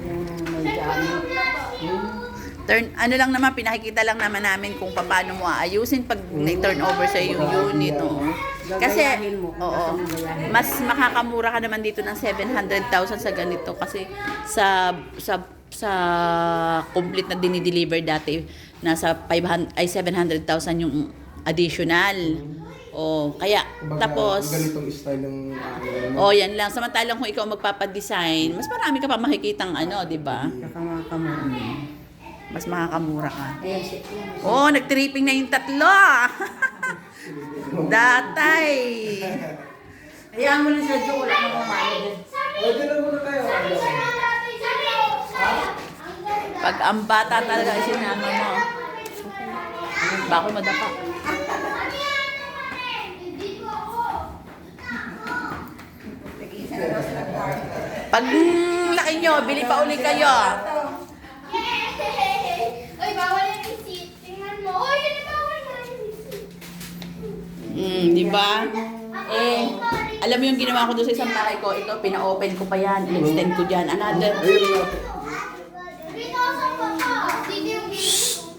Yung may gamit. Ano lang naman, pinakikita lang naman namin kung paano mo aayusin pag na-turn over sa yung unit. Oo. Kasi, Gagayahin mo. oo, mas makakamura ka naman dito ng 700,000 sa ganito. Kasi sa complete na dinideliver dati, nasa 700,000 yung additional. Oh, kaya, tapos, ganitong style ng oh, yan lang. Samantalang kung ikaw magpapadesign, mas marami ka pa makikitang di ba? Saka mga kamura. Mas makakamura ka. Ayan siya. Oh, nag-tripping na yung tatlo. Datay. Hayaan mo lang sa Diyo. Wala nang umano dyan. Pwede lang muna tayo. Pag ang bata talaga isinama mo. Bako madapa. Pag laki nyo, bili pa uli kayo. Uy, bawal yung receipt. Tingnan mo. Uy, yun yung bawal na yung receipt. Di ba? Alam mo yung ginawa ko doon sa isang bahay ko, ito, pina-open ko pa yan, in-extend ko dyan. Another. Rito sa papa. Dito yung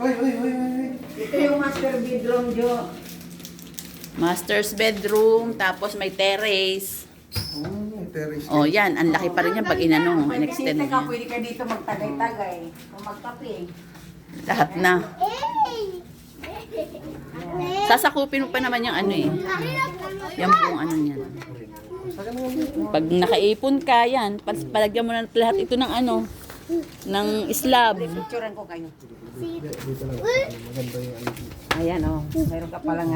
Ay. Ito yung master bedroom, Jo. Master's bedroom, tapos may terrace. Terrace. Oh, yan. Ang laki pa rin yan pag inano, in-extend Ka, mo. pwede ka dito magtagay-tagay. O magkape. Lahat na. Sasakupin mo pa naman yung Yan pong niyan. Pag nakaipon ka, yan. Palagyan mo na lahat ito ng ng slab. Picturean ko kayo. Dito lang. Maganda yung Ayan, mayroon ka palang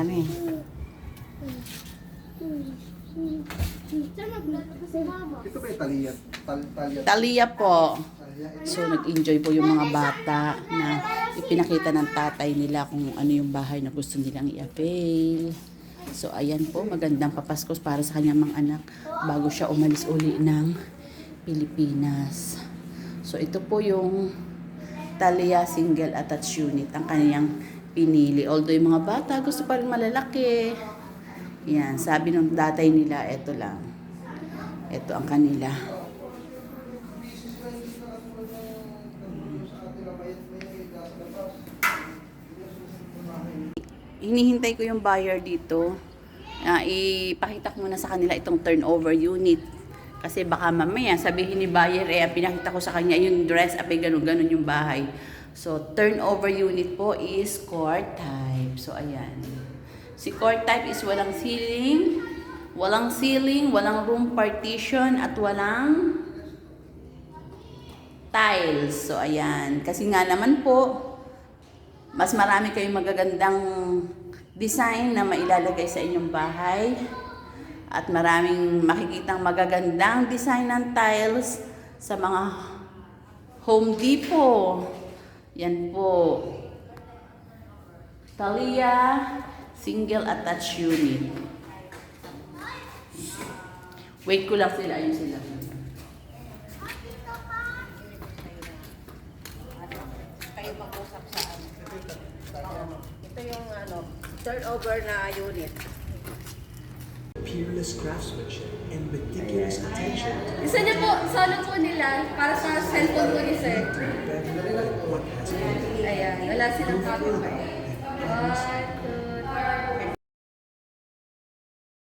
Ito ba yung Talia? Talia po. So, nag-enjoy po yung mga bata na ipinakita ng tatay nila kung ano yung bahay na gusto nilang i-avail. So, ayan po, magandang papaskos para sa kanyang mga anak bago siya umalis uli ng Pilipinas. So, ito po yung Talia Single Attached Unit, ang kanyang pinili. Although yung mga bata gusto pa rin malalaki. Yan, sabi ng tatay nila, ito lang. Ito ang kanila. Hinihintay ko yung buyer dito. Ipakita ko muna sa kanila itong turnover unit. Kasi baka mamaya sabihin ni buyer, pinakita ko sa kanya yung dress, ganun-ganun yung bahay. So, turnover unit po is court type. So, ayan. Si court type is walang ceiling, walang room partition, at walang tiles. So, ayan. Kasi nga naman po, mas marami kayong magagandang design na mailalagay sa inyong bahay. At maraming makikitang magagandang design ng tiles sa mga Home Depot. Yan po. Talia Single Attached Unit. Wait ko lang sila. Ayun sila. Kayo mag-usap sa Ito yung turnover na unit. Peerless craftsmanship and meticulous attention to Isa niya po, solo po nila para sa cellphone ko ni sir. perfect what has been Ayan, wala silang copyright.